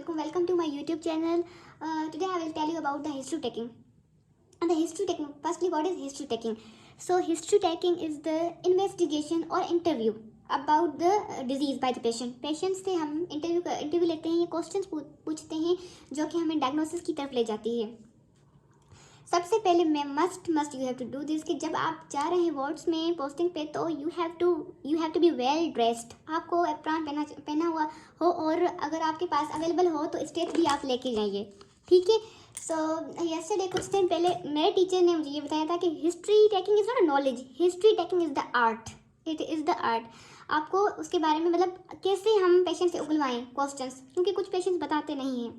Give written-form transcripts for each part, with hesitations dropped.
alaikum. Welcome to my YouTube channel. Today I will tell you about the history taking. And the history taking, firstly, what is history taking? So history taking is the investigation or interview about the disease by the patient. Patient से हम interview लेते हैं, ये questions पूछते हैं जो कि हमें डायग्नोसिस की तरफ ले जाती है. सबसे पहले मैं must you have to do this कि जब आप जा रहे हैं वार्ड्स में पोस्टिंग पे तो you have to be well dressed. आपको एप्रॉन पहना हुआ हो और अगर आपके पास अवेलेबल हो तो स्टेट भी आप लेके जाइए. ठीक है. सो यस्टरडे कुछ दिन पहले मेरे टीचर ने मुझे ये बताया था कि history taking is not a knowledge, history taking is the art. It is the art. आपको उसके बारे में मतलब कैसे हम पेशेंट से उगलवाएं क्वेश्चंस, क्योंकि कुछ पेशेंट्स बताते नहीं हैं.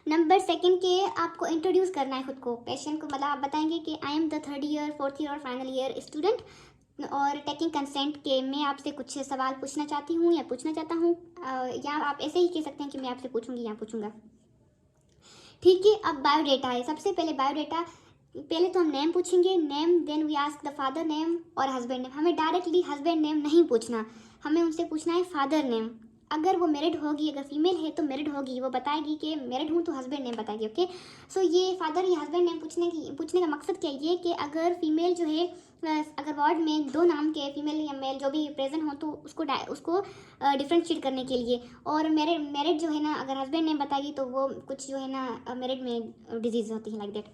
नंबर सेकंड के आपको इंट्रोड्यूस करना है खुद को पेशेंट को. मतलब आप बताएंगे कि I am the 3rd year 4th year और फाइनल ईयर स्टूडेंट और टेकिंग कंसेंट के मैं आपसे कुछ सवाल पूछना चाहती हूँ या पूछना चाहता हूँ, या आप ऐसे ही कह सकते हैं कि मैं आपसे पूछूंगी या पूछूंगा. ठीक है. अब बायोडेटा है. सबसे पहले बायोडेटा, पहले तो हम नेम पूछेंगे, name, then we ask the father name और हस्बैंड नेम. हमें डायरेक्टली हस्बैंड नेम नहीं पूछना, हमें उनसे पूछना है फादर नेम. अगर वो मैरिड होगी, अगर फीमेल है तो मैरिड होगी, वो बताएगी कि मैरिड हूँ तो हस्बैंड नेम बताएगी. ओके. सो ये फादर या हस्बैंड नेम पूछने का मकसद क्या है, ये कि अगर फीमेल जो है, अगर वार्ड में 2 नाम के फीमेल या मेल जो भी प्रेजेंट हो तो उसको डिफ्रेंशिएट करने के लिए. और मैरिड जो है ना, अगर हस्बैंड नेम बताएगी तो वो कुछ जो है ना मैरिड में डिजीज़ होती है लाइक दैट.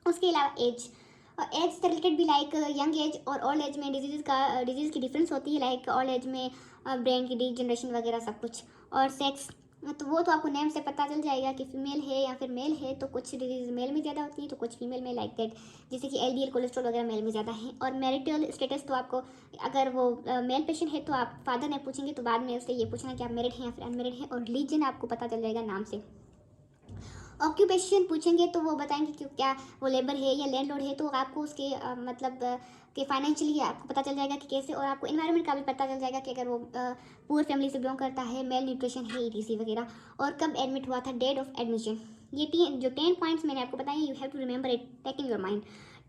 उसके अलावा एज से रिलेटेड भी लाइक यंग एज और ओल्ड एज में डिजीज़ की डिफरेंस होती है. लाइक ओल्ड एज में ब्रेन की डिजनरेशन वगैरह सब कुछ. और सेक्स तो वो तो आपको नेम से पता चल जाएगा कि फीमेल है या फिर मेल है. तो कुछ डिजीज़ मेल में ज़्यादा होती है तो कुछ फीमेल में लाइक दैट, जैसे कि LDL कोलेस्ट्रॉल वगैरह मेल में ज़्यादा है. और मैरिटल स्टेटस तो आपको, अगर वो मेल पेशेंट है तो आप फादर ने पूछेंगे तो बाद में उससे ये पूछना कि आप मैरिड हैं या फिर अनमेरिड हैं. और रिलीजन आपको पता चल जाएगा नाम से. ऑक्यूपेशन पूछेंगे तो वो बताएंगे कि क्या वो लेबर है या लैंडलॉर्ड है, तो आपको उसके मतलब कि फाइनेंशियली आपको पता चल जाएगा कि कैसे. और आपको इन्वायरमेंट का भी पता चल जाएगा कि अगर वो पुअर फैमिली से बिलोंग करता है, मेल न्यूट्रिशन है, ETC वगैरह. और कब एडमिट हुआ था, डेट ऑफ एडमिशन. ये जो 10 पॉइंट्स मैंने आपको बताए, you have to remember it, take in your mind.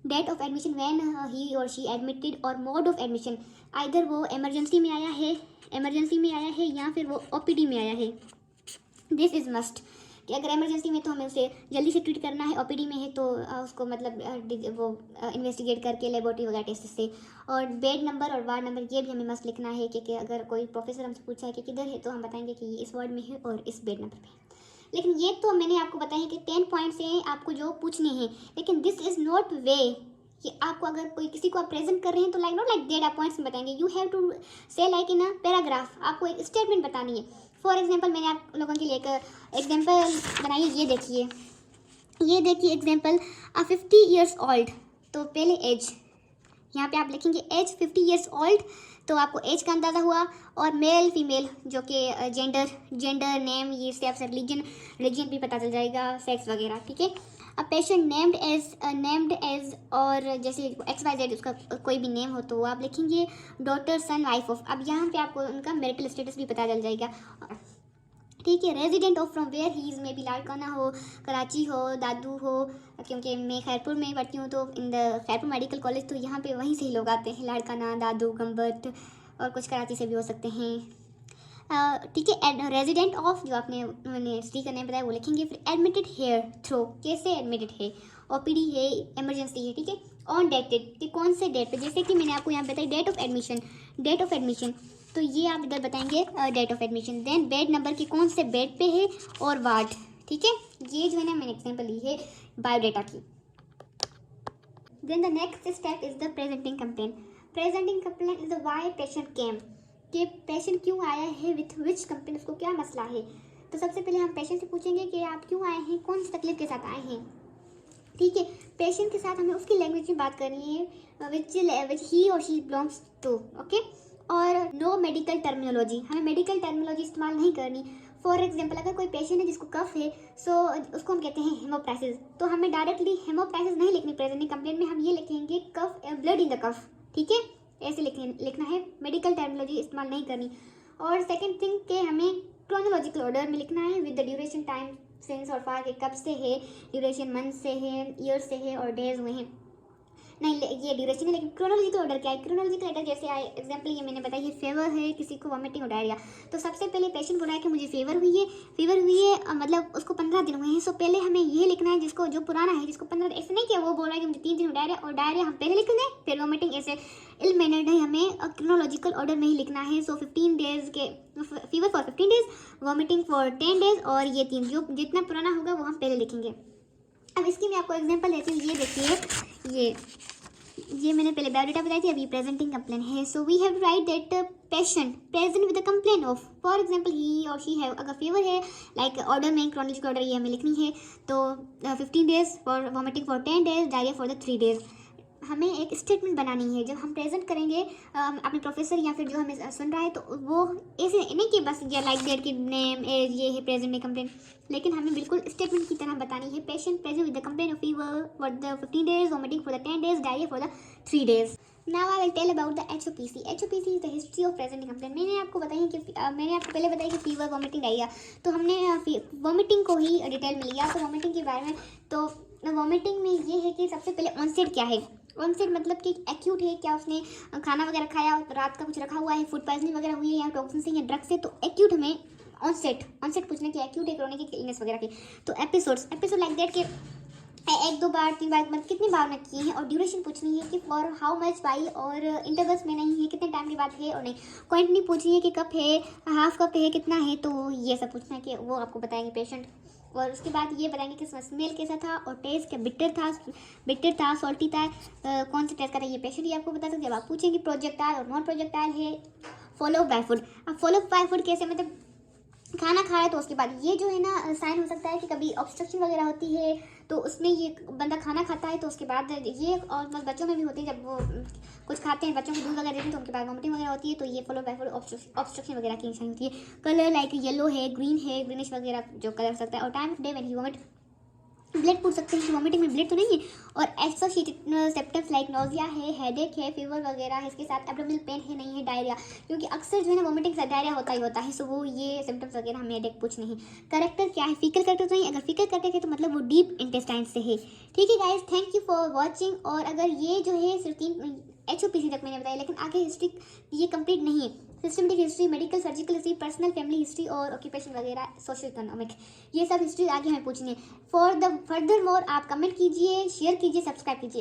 Date of admission, when he और शी एडमिटेड. और मोड ऑफ एडमिशन, आइदर वो इमरजेंसी में आया है या फिर वो OPD में आया है. दिस इज़ मस्ट कि अगर इमरजेंसी में तो हमें उसे जल्दी से ट्रीट करना है, OPD में है तो उसको मतलब वो इन्वेस्टिगेट करके लेबोरेटरी वगैरह टेस्ट से. और बेड नंबर और वार्ड नंबर ये भी हमें मस्त लिखना है कि अगर कोई प्रोफेसर हमसे पूछा है कि किधर है तो हम बताएंगे कि ये इस वार्ड में है और इस बेड नंबर पे है. लेकिन ये तो मैंने आपको बताया है कि 10 पॉइंट्स हैं आपको जो पूछने हैं. लेकिन दिस इज़ नॉट वे कि आपको अगर कोई किसी को आप प्रेजेंट कर रहे हैं तो लाइक नॉट लाइक दैट आप पॉइंट्स में बताएंगे. यू हैव टू से लाइक इन अ पैराग्राफ. आपको एक स्टेटमेंट बतानी है. फॉर एग्जाम्पल मैंने आप लोगों के लिए एक एग्जाम्पल बनाइए. ये देखिए एग्जाम्पल 50 ईयर्स ओल्ड. तो पहले एज, यहाँ पे आप लिखेंगे एज 50 ईयर्स ओल्ड, तो आपको एज का अंदाज़ा हुआ. और मेल फीमेल जो कि जेंडर नेम, ये से आपसे रिलीजन भी पता चल जाएगा, सेक्स वगैरह. ठीक है. अब पेशेंट नेम्ड एज और जैसे XYZ उसका कोई भी नेम हो तो वो आप लिखेंगे डॉटर, सन, वाइफ ऑफ. अब यहाँ पे आपको उनका मैरिटल स्टेटस भी पता चल जाएगा. ठीक है. Resident of from where he is, में भी लाड़काना हो, कराची हो, दादू हो, क्योंकि मैं खैरपुर में पढ़ती हूँ तो in the Khairpur medical college तो यहाँ पे वहीं से ही लोग आते हैं. लाड़काना, दादू, गम्बट और कुछ कराची से भी हो सकते हैं. ठीक है. रेजिडेंट ऑफ, जो मैंने सी का नेम बताया वो लिखेंगे. फिर एडमिटेड हेयर थ्रो, कैसे एडमिटेड है, OPD है, इमरजेंसी है. ठीक है. ऑन डेटेड, कि कौन से डेट पे, जैसे कि मैंने आपको यहाँ बताई डेट ऑफ एडमिशन तो ये आप इधर बताएंगे date of admission. Then bed number, की कौन से बेड पे है, और वार्ड. ठीक है. ये जो है ना मैंने एग्जाम्पल ली है बायोडेटा की. Then the next step is the presenting complain is the why patient came, कि पेशेंट क्यों आया है, विथ विच कंप्लेन, उसको क्या मसला है. तो सबसे पहले हम पेशेंट से पूछेंगे कि आप क्यों आए हैं, कौन सी तकलीफ के साथ आए हैं. ठीक है. पेशेंट के साथ हमें उसकी लैंग्वेज में बात करनी है विच ही और शी बिलोंग्स टू. ओके. और नो मेडिकल टर्मिनोलॉजी, हमें मेडिकल टर्मिनोलॉजी इस्तेमाल नहीं करनी. फॉर एग्जाम्पल अगर कोई पेशेंट है जिसको कफ है, सो उसको हम कहते हैं हेमोप्राइसिस, तो हमें डायरेक्टली हेमोप्राइसिस नहीं लिखनी प्रेजेंटिंग कंप्लेंट में. हम ये लिखेंगे कफ, ब्लड इन द कफ. ठीक है. ऐसे लिखना है, मेडिकल टर्मिनोलॉजी इस्तेमाल नहीं करनी. और सेकेंड थिंग के हमें क्रोनोलॉजिकल ऑर्डर में लिखना है with the duration time since और फार, के कब से है, ड्यूरेशन मंथ से है, ईयर से है और डेज हुए हैं. नहीं ये ड्यूरेशन है, लेकिन क्रोनोलॉजिकल ऑर्डर क्या है? क्रोनोलॉजिकल ऑर्डर जैसे एग्जाम्पल ये मैंने बताया, ये फेवर है, किसी को वॉमिटिंग और डायरिया, तो सबसे पहले पेशेंट बोला है कि मुझे फीवर हुई है, मतलब उसको 15 दिन हुए हैं। सो पहले हमें ये लिखना है जिसको जो पुराना है, जिसको 15, ऐसे नहीं कि वो बोल रहा है कि मुझे 3 दिन में डायरिया, और डायरिया हम पहले लिख दें फिर वॉमिटिंग, ऐसे इल मैनर्ड है, हमें क्रोनोलॉजिकल ऑर्डर में ही लिखना है। सो 15 डेज के fever for 15 days, vomiting for 10 days, और ये 3 जो जितना पुराना होगा वो हम पहले लिखेंगे। अब इसकी मैं आपको एग्जांपल देती हूँ। ये देखिए, ये मैंने पहले बायोडाटा बताई थी, अभी प्रेजेंटिंग कंप्लेन है। So we have to write that patient present with the complain of, for example he और शी हैव, अगर फीवर है लाइक ऑर्डर में क्रोनोलॉजिकल ऑर्डर ये हमें लिखनी है, तो 15 days for vomiting for 10 days, diarrhoea for the 3 days. हमें एक स्टेटमेंट बनानी है जब हम प्रेजेंट करेंगे अपने प्रोफेसर या फिर जो हमें सुन रहा है, तो वो ऐसे नहीं कि बस ये लाइक डेट की नेम एज ये है प्रेजेंट में कंप्लेन, लेकिन हमें बिल्कुल स्टेटमेंट की तरह बतानी है। Patient present with the complain of fever for the 15 days, vomiting for the 10 days, diarrhoea for the 3 days. Now I will tell about the HOPC। HOPC is the history of present complain. मैंने आपको पहले बताया कि fever, vomiting, diarrhoea, तो हमने vomiting को ही detail में लिया। तो वॉमिटिंग के बारे में, तो वॉमिटिंग में ये है कि सबसे पहले ऑनसेट क्या है। ऑनसेट मतलब कि एक्यूट है, क्या उसने खाना वगैरह खाया, रात का कुछ रखा हुआ है, फूड पॉइजनिंग वगैरह हुई है, या टॉक्सिन से या ड्रग से, तो एक्यूट हमें ऑनसेट पूछने की, एक्यूट है क्रोनिक इलनेस वगैरह की। तो एपिसोड लाइक दैट के 1 2 बार 3 बार मतलब कितनी बार में किए हैं, और ड्यूरेशन पूछनी है कि फॉर हाउ मच वाइल, और इंटरवल्स में नहीं है, कितने टाइम के बाद है और नहीं। क्वांटिटी पूछनी है कि कप है, हाफ कप है, कितना है, तो ये सब पूछना है कि वो आपको बताएंगे पेशेंट। और उसके बाद ये बताएंगे कि स्मेल कैसा था, और टेस्ट क्या बिटर था, सॉल्टी था, कौन सा टेस्ट का था, ये पेशेंट ही आपको बता सकते। जब आप पूछेंगे प्रोजेक्टाइल और नॉन प्रोजेक्टाइल है। Follow by food. अब फॉलो बाय फूड कैसे, मतलब खाना खाए तो उसके बाद ये जो है ना साइन हो सकता है कि कभी ऑब्स्ट्रक्शन वगैरह होती है, तो उसमें ये बंदा खाना खाता है तो उसके बाद ये, और मतलब बच्चों में भी होती है, जब वो कुछ खाते हैं, बच्चों को दूध वगैरह देते हैं तो उनके बाद वॉमिटिंग वगैरह होती है, तो ये फॉलो बाय फूड ऑब्स्ट्रक्शन वगैरह की निशानी होती है। कलर लाइक येलो है, ग्रीन है, ग्रीनिश वगैरह जो कलर हो सकता है। और time of day when he vomit, blood पूछ सकते हैं कि वॉमिटिंग में ब्लड तो नहीं है। और एसोसिएटेड सिम्टम्स लाइक नोजिया है, हेडेक है, फीवर वगैरह है, इसके साथ एब्डोमिनल पेन है, नहीं है डायरिया, क्योंकि अक्सर जो है ना वॉमिटिंग के साथ डायरिया होता ही होता है। सो वो ये सिम्टम्स वगैरह हमें हेडेक पूछने हैं। करेक्टर क्या है, फीकल करेक्टर तो नहीं, अगर फीकल करेक्टर है तो मतलब वो डीप इंटेस्टाइन से है। ठीक है guys, thank you for watching. और अगर ये जो है सिर्फ 3 HOPC तक मैंने बताया, लेकिन आगे हिस्ट्री ये कंप्लीट नहीं है। Systematic history, medical surgical history, personal family history और ऑक्यूपेशन वगैरह, सोशल इकोनॉमिक, ये सब हिस्ट्री आगे हमें पूछनी है। फॉर द फर्दर मोर आप कमेंट कीजिए, शेयर कीजिए, सब्सक्राइब कीजिए।